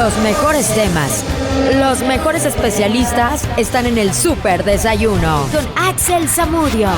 Los mejores temas, los mejores especialistas están en el Súper Desayuno con Axel Zamudio.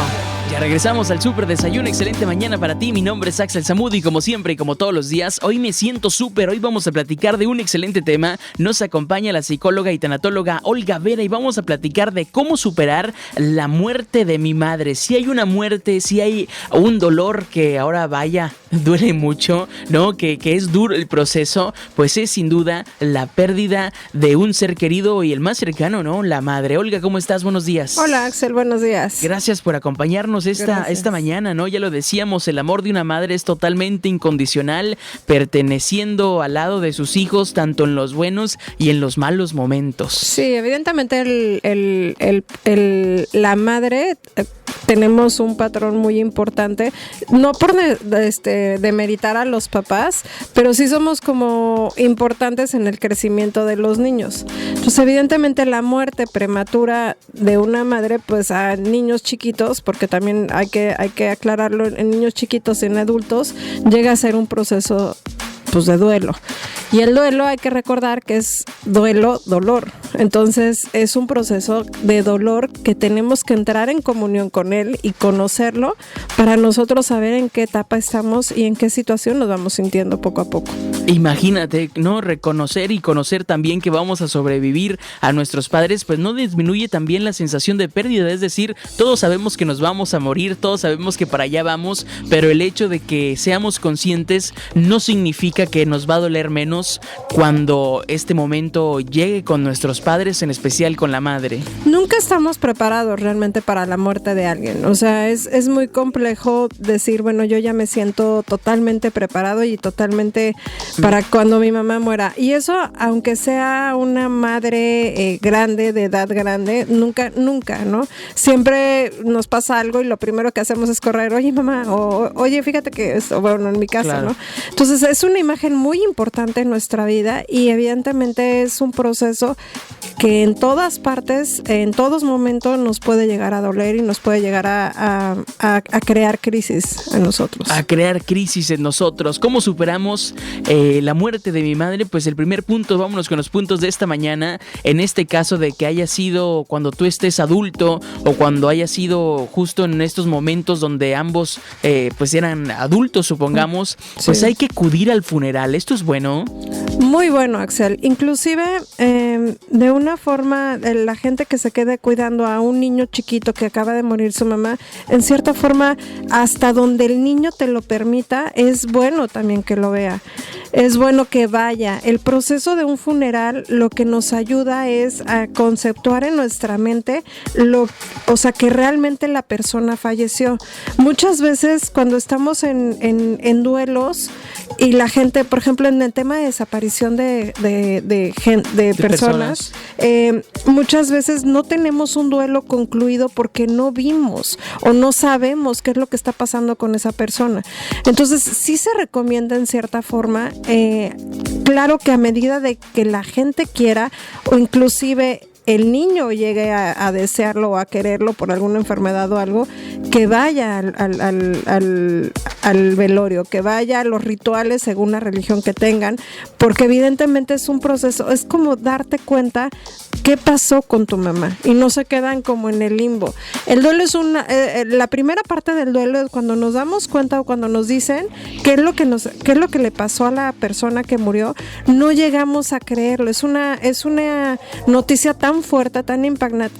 Ya regresamos al Súper Desayuno. Excelente mañana para ti. Mi nombre es Axel Zamudio y como siempre y como todos los días, hoy me siento súper. Hoy vamos a platicar de un excelente tema. Nos acompaña la psicóloga y tanatóloga Olga Vera y vamos a platicar de cómo superar la muerte de mi madre. Si hay una muerte, si hay un dolor que ahora vaya, duele mucho, ¿no? Que es duro el proceso, pues es sin duda la pérdida de un ser querido y el más cercano, ¿no? La madre. Olga, ¿cómo estás? Buenos días. Hola, Axel, buenos días. Gracias por acompañarnos esta mañana, ¿no? Ya lo decíamos, el amor de una madre es totalmente incondicional, perteneciendo al lado de sus hijos, tanto en los buenos y en los malos momentos. Sí, evidentemente la madre, tenemos un patrón muy importante, no por demeritar a los papás, pero sí somos como importantes en el crecimiento de los niños. Entonces, evidentemente la muerte prematura de una madre, pues a niños chiquitos, porque también hay que aclararlo, en niños chiquitos y en adultos, llega a ser un proceso pues de duelo. Y el duelo hay que recordar que es duelo, dolor. Entonces es un proceso de dolor que tenemos que entrar en comunión con él y conocerlo para nosotros saber en qué etapa estamos y en qué situación nos vamos sintiendo poco a poco. Imagínate, ¿no? Reconocer y conocer también que vamos a sobrevivir a nuestros padres, pues no disminuye también la sensación de pérdida. Es decir, todos sabemos que nos vamos a morir, todos sabemos que para allá vamos, pero el hecho de que seamos conscientes no significa que nos va a doler menos cuando este momento llegue con nuestros padres, en especial con la madre. Nunca estamos preparados realmente para la muerte de alguien. O sea, es muy complejo decir, bueno, yo ya me siento totalmente preparado y totalmente para cuando mi mamá muera. Y eso, aunque sea una madre grande, de edad grande, nunca, ¿no? Siempre nos pasa algo y lo primero que hacemos es correr, oye mamá, o oye, fíjate que esto, bueno, en mi caso, claro, ¿no? Entonces es una imagen muy importante en nuestra vida y evidentemente es un proceso que en todas partes, en todos momentos nos puede llegar a doler y nos puede llegar a crear crisis en nosotros. A crear crisis en nosotros. ¿Cómo superamos la muerte de mi madre? Pues el primer punto, vámonos con los puntos de esta mañana. En este caso de que haya sido cuando tú estés adulto o cuando haya sido justo en estos momentos donde ambos pues eran adultos, supongamos, pues sí, hay que acudir al funeral. ¿Esto es bueno? Muy bueno, Axel. Inclusive, de una forma, la gente que se quede cuidando a un niño chiquito que acaba de morir su mamá, en cierta forma, hasta donde el niño te lo permita, es bueno también que lo vea. Es bueno que vaya. El proceso de un funeral lo que nos ayuda es a conceptuar en nuestra mente que realmente la persona falleció. Muchas veces cuando estamos en duelos y la gente, por ejemplo, en el tema de desaparición de personas, muchas veces no tenemos un duelo concluido porque no vimos o no sabemos qué es lo que está pasando con esa persona. Entonces, sí se recomienda en cierta forma, claro que a medida de que la gente quiera o inclusive el niño llegue a desearlo o a quererlo por alguna enfermedad o algo, que vaya al velorio, que vaya a los rituales según la religión que tengan, porque evidentemente es un proceso, es como darte cuenta qué pasó con tu mamá y no se quedan como en el limbo. El duelo es la primera parte del duelo es cuando nos damos cuenta o cuando nos dicen qué es lo que le pasó a la persona que murió, no llegamos a creerlo. Es una noticia tan fuerte, tan impactante,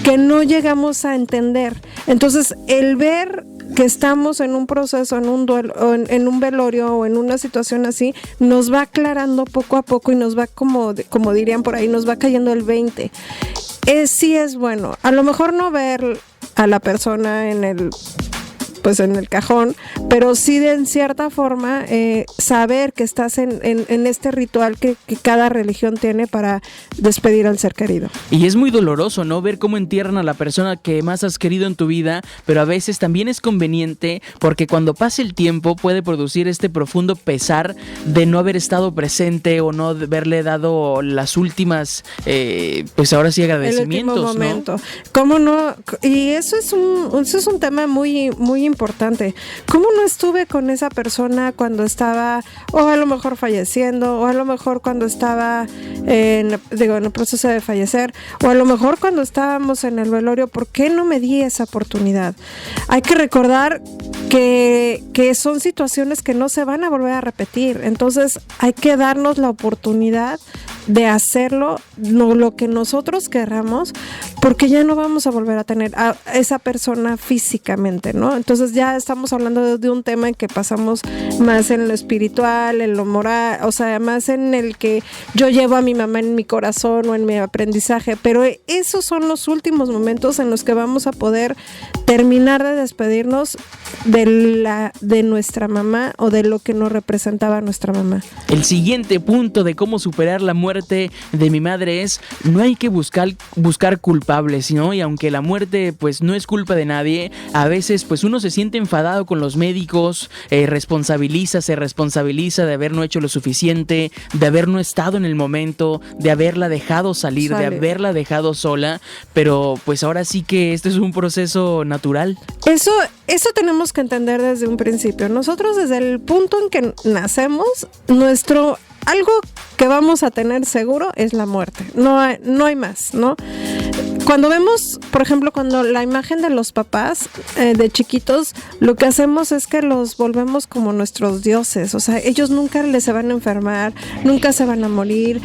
que no llegamos a entender. Entonces, el ver que estamos en un proceso, en un duelo, en un velorio o en una situación así, nos va aclarando poco a poco y nos va, como dirían por ahí, nos va cayendo el 20. Sí es bueno. A lo mejor no ver a la persona en el cajón, pero sí de en cierta forma saber que estás en este ritual que cada religión tiene para despedir al ser querido. Y es muy doloroso, ¿no? Ver cómo entierran a la persona que más has querido en tu vida, pero a veces también es conveniente porque cuando pase el tiempo puede producir este profundo pesar de no haber estado presente o no haberle dado las últimas, pues ahora sí, agradecimientos, el último momento, ¿no? ¿Cómo no? Y eso es un tema muy, muy importante. ¿Cómo no estuve con esa persona cuando estaba, o a lo mejor falleciendo, o a lo mejor cuando estaba en el proceso de fallecer, o a lo mejor cuando estábamos en el velorio? ¿Por qué no me di esa oportunidad? Hay que recordar que son situaciones que no se van a volver a repetir. Entonces hay que darnos la oportunidad de hacerlo lo que nosotros querramos, porque ya no vamos a volver a tener a esa persona físicamente, ¿no? Entonces ya estamos hablando de un tema en que pasamos más en lo espiritual, en lo moral, o sea, más en el que yo llevo a mi mamá en mi corazón o en mi aprendizaje, pero esos son los últimos momentos en los que vamos a poder terminar de despedirnos de nuestra mamá o de lo que nos representaba nuestra mamá. El siguiente punto de cómo superar la muerte de mi madre es: no hay que buscar culpables, ¿no? Y aunque la muerte pues no es culpa de nadie, a veces pues uno se siente enfadado con los médicos, se responsabiliza de haber no hecho lo suficiente, de haber no estado en el momento, de haberla dejado salir, de haberla dejado sola, pero pues ahora sí que este es un proceso natural. Eso tenemos que entender desde un principio. Nosotros, desde el punto en que nacemos, algo que vamos a tener seguro es la muerte. No hay más, ¿no? Cuando vemos, por ejemplo, cuando la imagen de los papás de chiquitos, lo que hacemos es que los volvemos como nuestros dioses. O sea, ellos nunca se van a enfermar, nunca se van a morir,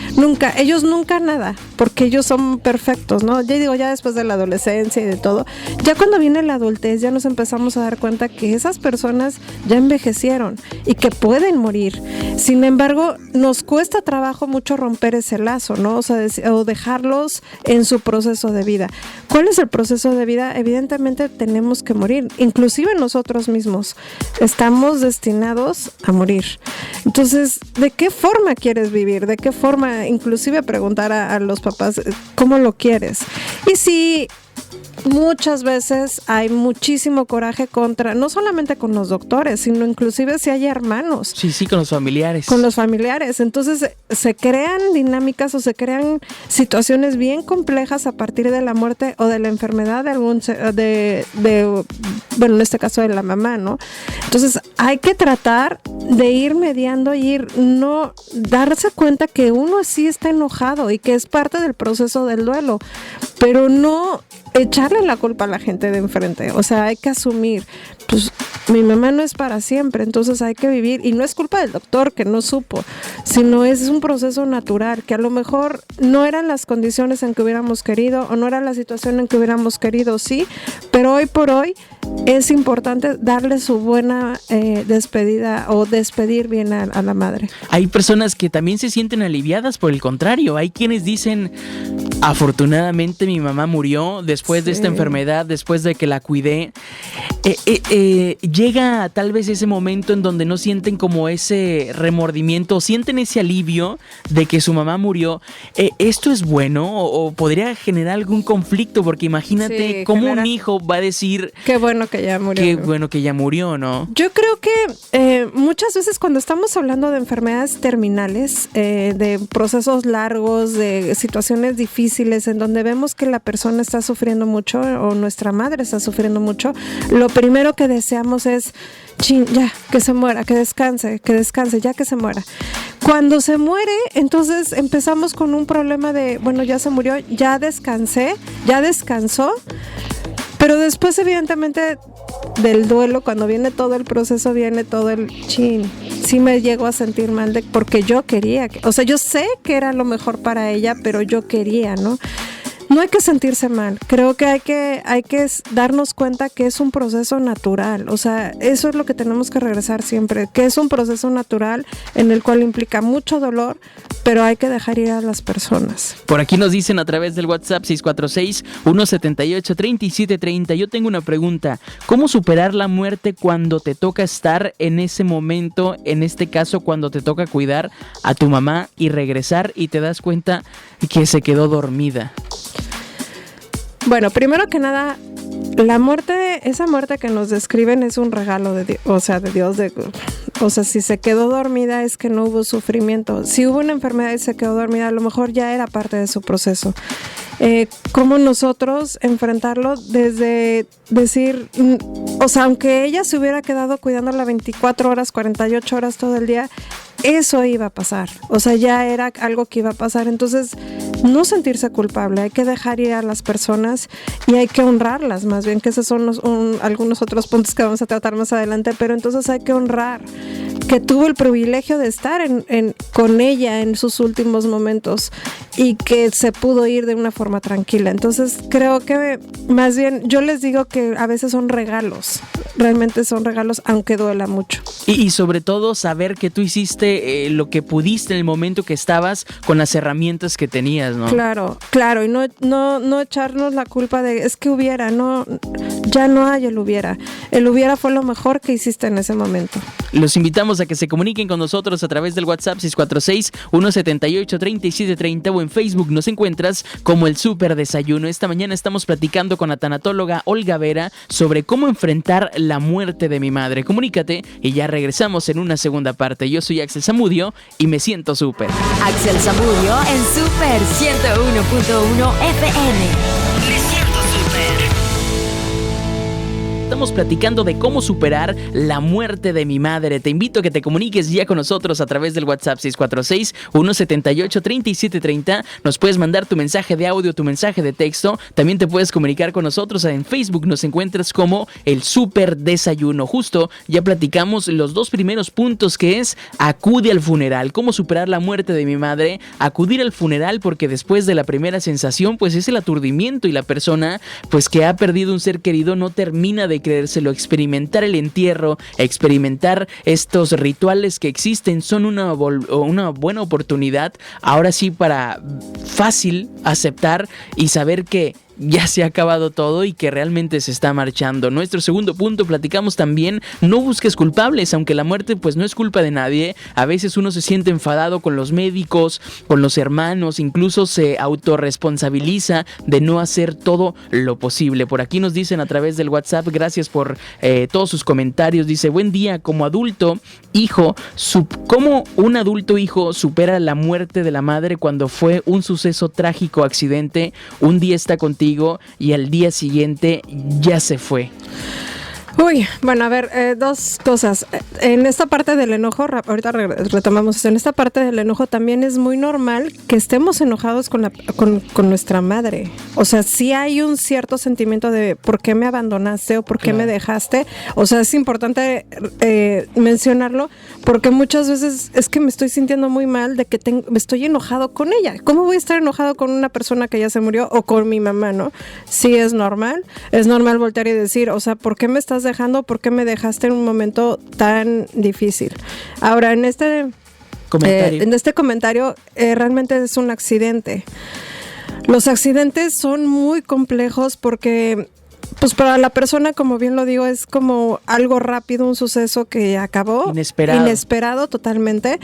ellos nunca nada, porque ellos son perfectos, ¿no? Ya digo, ya después de la adolescencia y de todo, ya cuando viene la adultez, ya nos empezamos a dar cuenta que esas personas ya envejecieron y que pueden morir. Sin embargo, nos cuesta trabajo mucho romper ese lazo, ¿no? O sea, o dejarlos en su proceso de vida. ¿Cuál es el proceso de vida? Evidentemente tenemos que morir, inclusive nosotros mismos estamos destinados a morir. Entonces, ¿de qué forma quieres vivir? ¿De qué forma? Inclusive preguntar a los papás, ¿cómo lo quieres? Y si muchas veces hay muchísimo coraje no solamente con los doctores, sino inclusive si hay hermanos. Sí, con los familiares. Con los familiares. Entonces se crean dinámicas o se crean situaciones bien complejas a partir de la muerte o de la enfermedad bueno, en este caso de la mamá, ¿no? Entonces hay que tratar de ir mediando y no darse cuenta que uno sí está enojado y que es parte del proceso del duelo, pero no echarle la culpa a la gente de enfrente. O sea, hay que asumir, pues mi mamá no es para siempre, entonces hay que vivir, y no es culpa del doctor que no supo, sino es un proceso natural, que a lo mejor no eran las condiciones en que hubiéramos querido, o no era la situación en que hubiéramos querido, sí, pero hoy por hoy es importante darle su buena despedida o despedir bien a la madre. Hay personas que también se sienten aliviadas, por el contrario, hay quienes dicen: afortunadamente mi mamá murió después de esta enfermedad, después de que la cuidé. Llega tal vez ese momento en donde no sienten como ese remordimiento, sienten ese alivio de que su mamá murió. ¿Esto es bueno o podría generar algún conflicto? Porque imagínate cómo un hijo va a decir: qué bueno que ya murió. Qué bueno que ya murió, ¿no? Yo creo que muchas veces cuando estamos hablando de enfermedades terminales, de procesos largos, de situaciones difíciles en donde vemos que la persona está sufriendo mucho o nuestra madre está sufriendo mucho, lo primero que deseamos es: ya, que se muera, que descanse, ya que se muera. Cuando se muere, entonces empezamos con un problema de, bueno, ya se murió, ya descansó, pero después evidentemente del duelo, cuando viene todo el proceso, viene todo el sí me llego a sentir mal porque yo quería, o sea, yo sé que era lo mejor para ella, pero yo quería, ¿no? No hay que sentirse mal, creo que hay que darnos cuenta que es un proceso natural, o sea, eso es lo que tenemos que regresar siempre, que es un proceso natural en el cual implica mucho dolor, pero hay que dejar ir a las personas. Por aquí nos dicen a través del WhatsApp 646-178-3730, yo tengo una pregunta: ¿cómo superar la muerte cuando te toca estar en ese momento, en este caso cuando te toca cuidar a tu mamá y regresar y te das cuenta que se quedó dormida? Bueno, primero que nada, la muerte, esa muerte que nos describen es un regalo de Dios, o sea, de Dios, O sea, si se quedó dormida es que no hubo sufrimiento. Si hubo una enfermedad y se quedó dormida, a lo mejor ya era parte de su proceso. Cómo nosotros enfrentarlo desde decir, o sea, aunque ella se hubiera quedado cuidándola 24 horas, 48 horas todo el día, eso iba a pasar, o sea, ya era algo que iba a pasar. Entonces, no sentirse culpable, hay que dejar ir a las personas y hay que honrarlas, más bien, que esos son algunos otros puntos que vamos a tratar más adelante, pero entonces hay que honrar que tuvo el privilegio de estar con ella en sus últimos momentos y que se pudo ir de una forma tranquila. Entonces creo que más bien yo les digo que a veces son regalos, realmente son regalos, aunque duela mucho. Y sobre todo saber que tú hiciste lo que pudiste en el momento que estabas con las herramientas que tenías, ¿no? Claro, y no echarnos la culpa de es que hubiera, ya no hay el hubiera. El hubiera fue lo mejor que hiciste en ese momento. Los invitamos a que se comuniquen con nosotros a través del WhatsApp 646-178-3730 o en Facebook nos encuentras como El Súper Desayuno. Esta mañana estamos platicando con la tanatóloga Olga Vera sobre cómo enfrentar la muerte de mi madre. Comunícate y ya regresamos en una segunda parte. Yo soy Axel Zamudio y me siento súper. Axel Zamudio en Súper 101.1 FM. Me siento súper. Estamos platicando de cómo superar la muerte de mi madre. Te invito a que te comuniques ya con nosotros a través del WhatsApp 646-178-3730. Nos puedes mandar tu mensaje de audio, tu mensaje de texto. También te puedes comunicar con nosotros en Facebook. Nos encuentras como El Súper Desayuno. Justo ya platicamos los dos primeros puntos, que es acude al funeral. Cómo superar la muerte de mi madre. Acudir al funeral porque después de la primera sensación pues es el aturdimiento y la persona pues que ha perdido un ser querido no termina de creérselo. Experimentar el entierro, experimentar estos rituales que existen son una buena oportunidad ahora sí para fácil aceptar y saber que ya se ha acabado todo y que realmente se está marchando. Nuestro segundo punto, platicamos también, no busques culpables, aunque la muerte pues no es culpa de nadie. A veces uno se siente enfadado con los médicos, con los hermanos, incluso se autorresponsabiliza de no hacer todo lo posible. Por aquí nos dicen a través del WhatsApp, gracias por todos sus comentarios, dice, buen día, como adulto hijo, ¿cómo un adulto hijo supera la muerte de la madre cuando fue un suceso trágico, accidente? Un día está contigo y al día siguiente ya se fue. Uy, bueno, a ver, dos cosas. En esta parte del enojo, ahorita retomamos eso, en esta parte del enojo también es muy normal que estemos enojados con nuestra madre. O sea, sí hay un cierto sentimiento de ¿por qué me abandonaste o por qué me dejaste? O sea, es importante mencionarlo porque muchas veces es que me estoy sintiendo muy mal de que me estoy enojado con ella. ¿Cómo voy a estar enojado con una persona que ya se murió o con mi mamá, no? Sí es normal voltear y decir, o sea, ¿por qué me estás dejando? ¿Por qué me dejaste en un momento tan difícil? Ahora, en este comentario realmente es un accidente. Los accidentes son muy complejos porque pues para la persona, como bien lo digo, es como algo rápido, un suceso que acabó. Inesperado totalmente.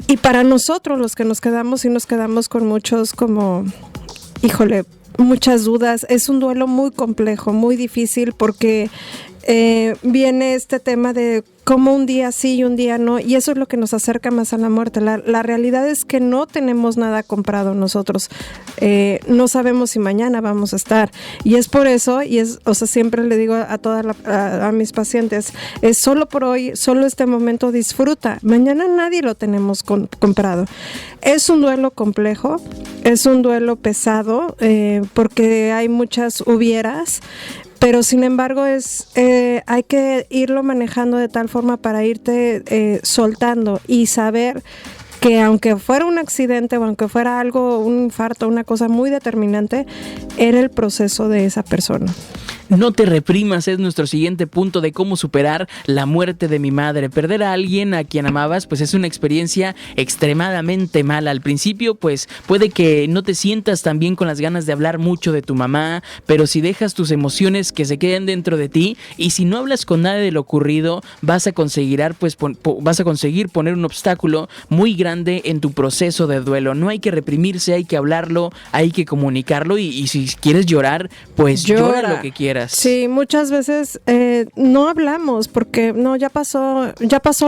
Y para nosotros, los que nos quedamos con muchos como, híjole, muchas dudas. Es un duelo muy complejo, muy difícil porque viene este tema de cómo un día sí y un día no, y eso es lo que nos acerca más a la muerte. La realidad es que no tenemos nada comprado nosotros, no sabemos si mañana vamos a estar, y es por eso, o sea, siempre le digo a mis pacientes, es solo por hoy, solo este momento disfruta, mañana nadie lo tenemos comprado. Es un duelo complejo, es un duelo pesado, porque hay muchas hubieras, pero sin embargo hay que irlo manejando de tal forma para irte soltando y saber que aunque fuera un accidente o aunque fuera algo, un infarto, una cosa muy determinante, era el proceso de esa persona. No te reprimas es nuestro siguiente punto de cómo superar la muerte de mi madre. Perder a alguien a quien amabas pues es una experiencia extremadamente mala. Al principio pues puede que no te sientas tan bien con las ganas de hablar mucho de tu mamá, pero si dejas tus emociones que se queden dentro de ti y si no hablas con nadie de lo ocurrido, vas a conseguir poner un obstáculo muy grande en tu proceso de duelo. No hay que reprimirse, hay que hablarlo, hay que comunicarlo y si quieres llorar, pues llora lo que quieras. dijeras. Sí, muchas veces no hablamos porque no, ya pasó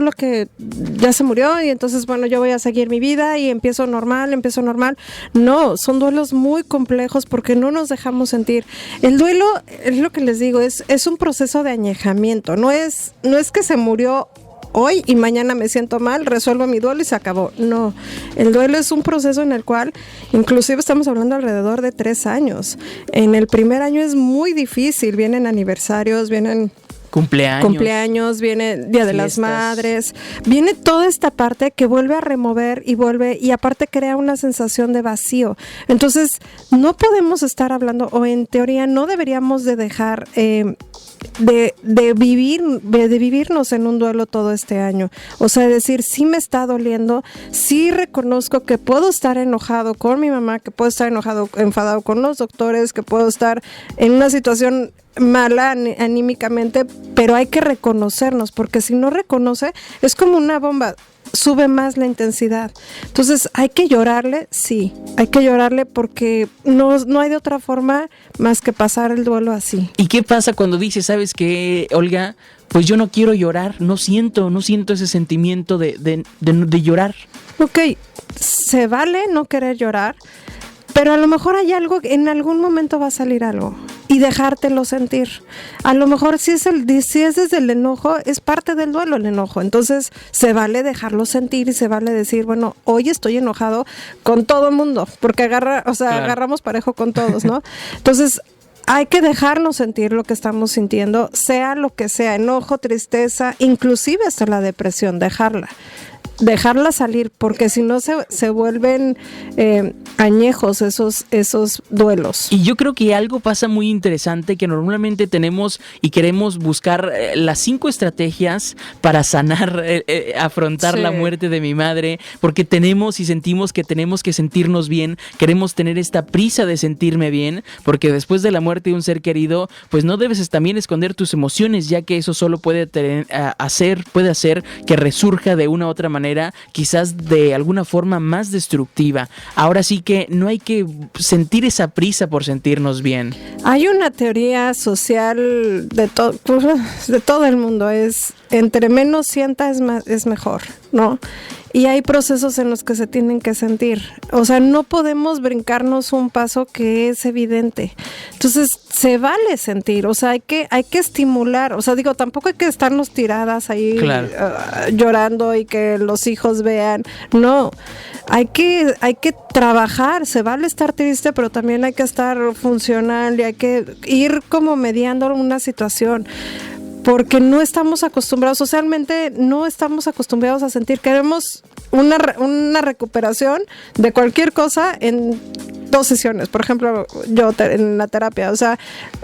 lo que ya se murió y entonces bueno, yo voy a seguir mi vida y empiezo normal. No, son duelos muy complejos porque no nos dejamos sentir. El duelo, es lo que les digo, es un proceso de añejamiento, no es que se murió hoy y mañana me siento mal, resuelvo mi duelo y se acabó. No, el duelo es un proceso en el cual inclusive estamos hablando alrededor de 3 años. En el primer año es muy difícil, vienen aniversarios, vienen cumpleaños, viene Día de las Madres, viene toda esta parte que vuelve a remover y aparte crea una sensación de vacío. Entonces, no podemos estar hablando, o en teoría no deberíamos de dejar de vivirnos en un duelo todo este año. O sea, decir, sí me está doliendo, sí reconozco que puedo estar enojado con mi mamá, que puedo estar enfadado con los doctores, que puedo estar en una situación mala anímicamente, pero hay que reconocernos, porque si no reconoce, es como una bomba, sube más la intensidad. Entonces, ¿hay que llorarle? Sí, hay que llorarle porque no hay de otra forma más que pasar el duelo así. ¿Y qué pasa cuando dices, sabes qué, Olga? Pues yo no quiero llorar, no siento ese sentimiento de llorar. Ok, se vale no querer llorar, pero a lo mejor hay algo, en algún momento va a salir algo y dejártelo sentir. A lo mejor si es desde el enojo, es parte del duelo el enojo. Entonces se vale dejarlo sentir y se vale decir, bueno, hoy estoy enojado con todo el mundo, porque agarramos parejo con todos, ¿no? Entonces hay que dejarnos sentir lo que estamos sintiendo, sea lo que sea, enojo, tristeza, inclusive hasta la depresión, dejarla salir, porque si no se vuelven añejos esos duelos. Y yo creo que algo pasa muy interesante, que normalmente tenemos y queremos buscar las 5 estrategias para sanar, afrontar la muerte de mi madre, porque tenemos y sentimos que tenemos que sentirnos bien, queremos tener esta prisa de sentirme bien, porque después de la muerte de un ser querido, pues no debes también esconder tus emociones, ya que eso solo puede hacer que resurja de una u otra manera, quizás de alguna forma más destructiva. Ahora sí que no hay que sentir esa prisa por sentirnos bien. Hay una teoría social de todo el mundo, es entre menos sienta es mejor, ¿no? Y hay procesos en los que se tienen que sentir. O sea, no podemos brincarnos un paso que es evidente. Entonces, se vale sentir. O sea, hay que estimular. O sea, digo, tampoco hay que estarnos tiradas ahí llorando y que los hijos vean. No, hay que trabajar. Se vale estar triste, pero también hay que estar funcional y hay que ir como mediando una situación. Porque no estamos acostumbrados, socialmente no estamos acostumbrados a sentir. Queremos una recuperación de cualquier cosa en 2 sesiones. Por ejemplo, yo en la terapia, o sea,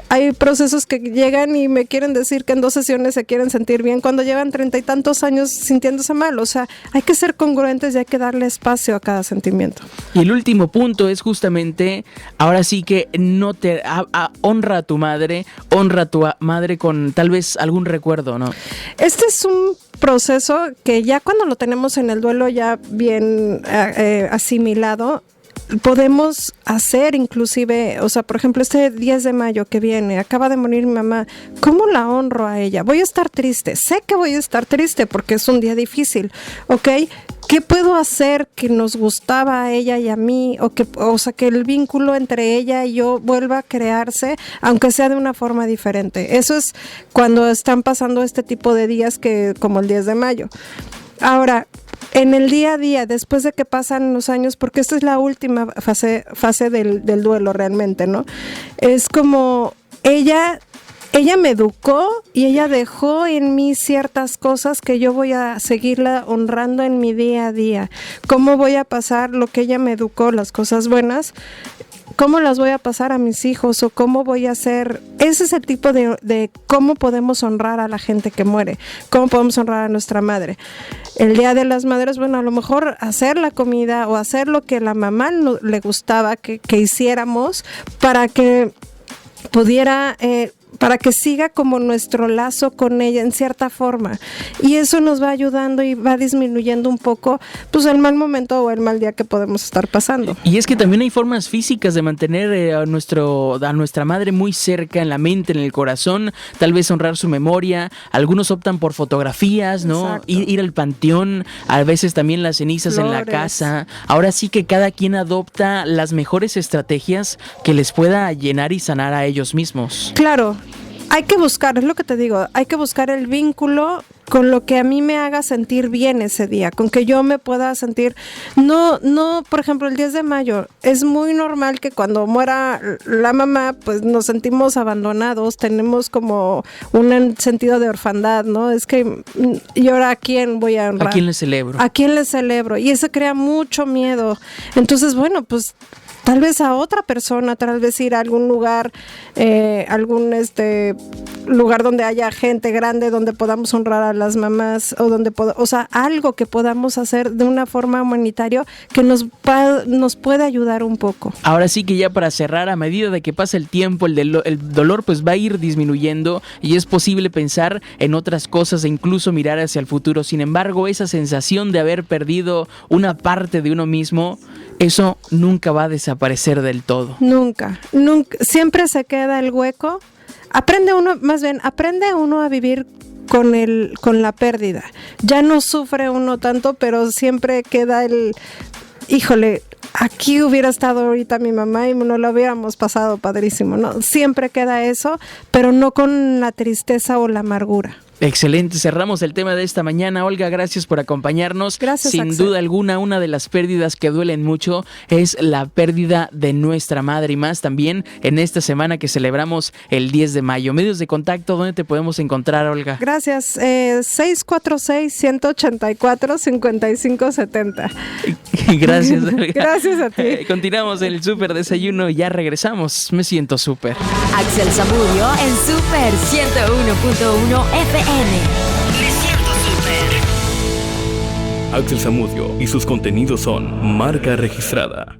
hay procesos que llegan y me quieren decir que en 2 sesiones se quieren sentir bien cuando llevan 30 y tantos años sintiéndose mal. O sea, hay que ser congruentes y hay que darle espacio a cada sentimiento. Y el último punto es justamente, ahora sí que no honra a tu madre con tal vez algún recuerdo, ¿no? Este es un proceso que ya cuando lo tenemos en el duelo ya bien asimilado, podemos hacer inclusive, o sea, por ejemplo, este 10 de mayo que viene, acaba de morir mi mamá, ¿cómo la honro a ella? Voy a estar triste, sé que voy a estar triste porque es un día difícil, ¿ok? ¿Qué puedo hacer que nos gustaba a ella y a mí? O sea, que el vínculo entre ella y yo vuelva a crearse, aunque sea de una forma diferente. Eso es cuando están pasando este tipo de días como el 10 de mayo. Ahora, en el día a día, después de que pasan los años, porque esta es la última fase del duelo realmente, ¿no? Es como ella me educó y ella dejó en mí ciertas cosas que yo voy a seguirla honrando en mi día a día. ¿Cómo voy a pasar lo que ella me educó, las cosas buenas? ¿Cómo las voy a pasar a mis hijos o cómo voy a hacer? Ese es el tipo de cómo podemos honrar a la gente que muere, cómo podemos honrar a nuestra madre. El Día de las Madres, bueno, a lo mejor hacer la comida o hacer lo que a la mamá le gustaba que hiciéramos para que pudiera para que siga como nuestro lazo con ella en cierta forma. Y eso nos va ayudando y va disminuyendo un poco pues el mal momento o el mal día que podemos estar pasando. Y es que también hay formas físicas de mantener a nuestra madre muy cerca, en la mente, en el corazón, tal vez honrar su memoria. Algunos optan por fotografías, ¿no? Ir al panteón, a veces también las cenizas en la casa. Ahora sí que cada quien adopta las mejores estrategias que les pueda llenar y sanar a ellos mismos. Claro, hay que buscar, es lo que te digo, hay que buscar el vínculo con lo que a mí me haga sentir bien ese día, con que yo me pueda sentir, no, por ejemplo, el 10 de mayo, es muy normal que cuando muera la mamá, pues nos sentimos abandonados, tenemos como un sentido de orfandad, ¿no? Es que, ¿y ahora a quién voy a honrar? ¿A quién le celebro? ¿A quién le celebro? Y eso crea mucho miedo. Entonces, bueno, pues tal vez a otra persona, tal vez ir a algún lugar, algún lugar donde haya gente grande, donde podamos honrar a las mamás, o sea, algo que podamos hacer de una forma humanitaria que nos puede ayudar un poco. Ahora sí que ya para cerrar, a medida de que pasa el tiempo, el dolor pues va a ir disminuyendo y es posible pensar en otras cosas e incluso mirar hacia el futuro. Sin embargo, esa sensación de haber perdido una parte de uno mismo, eso nunca va a desaparecer del todo. Nunca. Siempre se queda el hueco. Aprende uno a vivir con la pérdida. Ya no sufre uno tanto, pero siempre queda híjole, aquí hubiera estado ahorita mi mamá y no lo hubiéramos pasado padrísimo, ¿no? Siempre queda eso, pero no con la tristeza o la amargura. Excelente, cerramos el tema de esta mañana. Olga, gracias por acompañarnos. Gracias, Sin Axel. duda alguna, una de las pérdidas que duelen mucho es la pérdida de nuestra madre, y más también en esta semana que celebramos el 10 de mayo. Medios de contacto, ¿dónde te podemos encontrar, Olga? Gracias, 646-184-5570. Gracias, Olga. Gracias a ti. Continuamos el Súper Desayuno, ya regresamos. Me siento súper. Axel Zamudio en Super 101.1 FM. Me siento súper. Axel Zamudio y sus contenidos son marca registrada.